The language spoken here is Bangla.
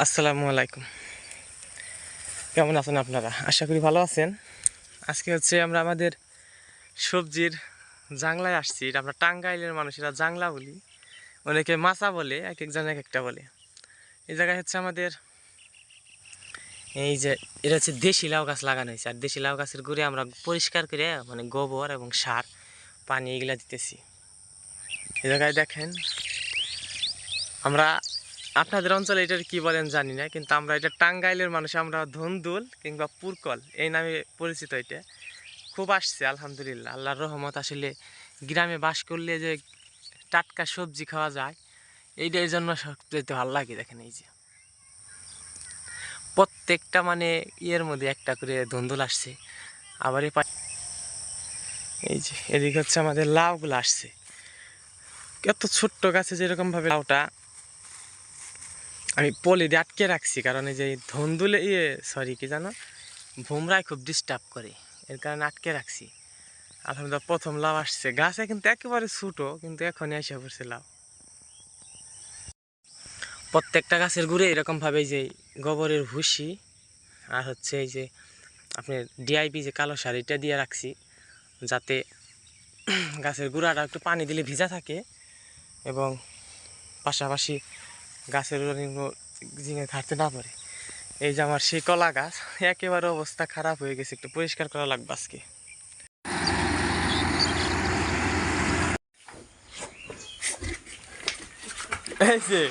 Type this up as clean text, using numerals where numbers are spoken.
আসসালামু আলাইকুম। কেমন আছেন আপনারা? আশা করি ভালো আছেন। আজকে হচ্ছে আমরা আমাদের সবজির জাংলায় আসছি। এটা আমরা টাঙ্গাইলের মানুষেরা জাংলা বলি, অনেকে মাচা বলে, এক একজন এক একটা বলে। এই জায়গায় হচ্ছে আমাদের এই যে এটা হচ্ছে দেশি লাউ গাছ লাগানো হয়েছে। আর দেশি লাউ গাছের গুঁড়ে আমরা পরিষ্কার করে মানে গোবর এবং সার পানি এগুলা দিতেছি। এই জায়গায় দেখেন, আমরা আপনাদের অঞ্চলে এটার কি বলেন জানি না, কিন্তু আমরা এটা টাঙ্গাইলের মানুষ, আমরা ধন্দুল কিংবা পুরকল এই নামে পরিচিত। এটা খুব আসছে আলহামদুলিল্লাহ, আল্লাহর রহমত। আসলে গ্রামে বাস করলে যে টাটকা সবজি খাওয়া যায়, এইটার জন্য সবচেয়ে ভালো লাগে। দেখেন এই যে প্রত্যেকটা মানে ইয়ের মধ্যে একটা করে ধন্দুল আসছে। আবার এই যে এদিকে হচ্ছে আমাদের লাউগুলো আসছে। এত ছোট্ট গাছে যেরকমভাবে লাউটা আমি পলি দিয়ে আটকে রাখছি, কারণ এই যে ধন্দুলে কি জানো, ভোমরায় খুব ডিস্টার্ব করে, এর কারণে আটকে রাখছি। আলহামদুলিল্লাহ প্রথম লাউ আসছে গাছে, কিন্তু একেবারে ছোটো, কিন্তু এখনই এসে পড়ছে লাউ। প্রত্যেকটা গাছের গুঁড়ে এরকমভাবে যে গোবরের ভুসি আর হচ্ছে এই যে আপনার ডিআইপি যে কালো সার, এটা দিয়ে রাখছি, যাতে গাছের গুঁড়াটা একটু পানি দিলে ভিজা থাকে এবং পাশাপাশি গাছের ঝিঙে ঘাটতে না পারে। এই যে আমার সেই কলা গাছ, একেবারে অবস্থা খারাপ হয়ে গেছে, একটু পরিষ্কার করা লাগবে আজকে। এই যে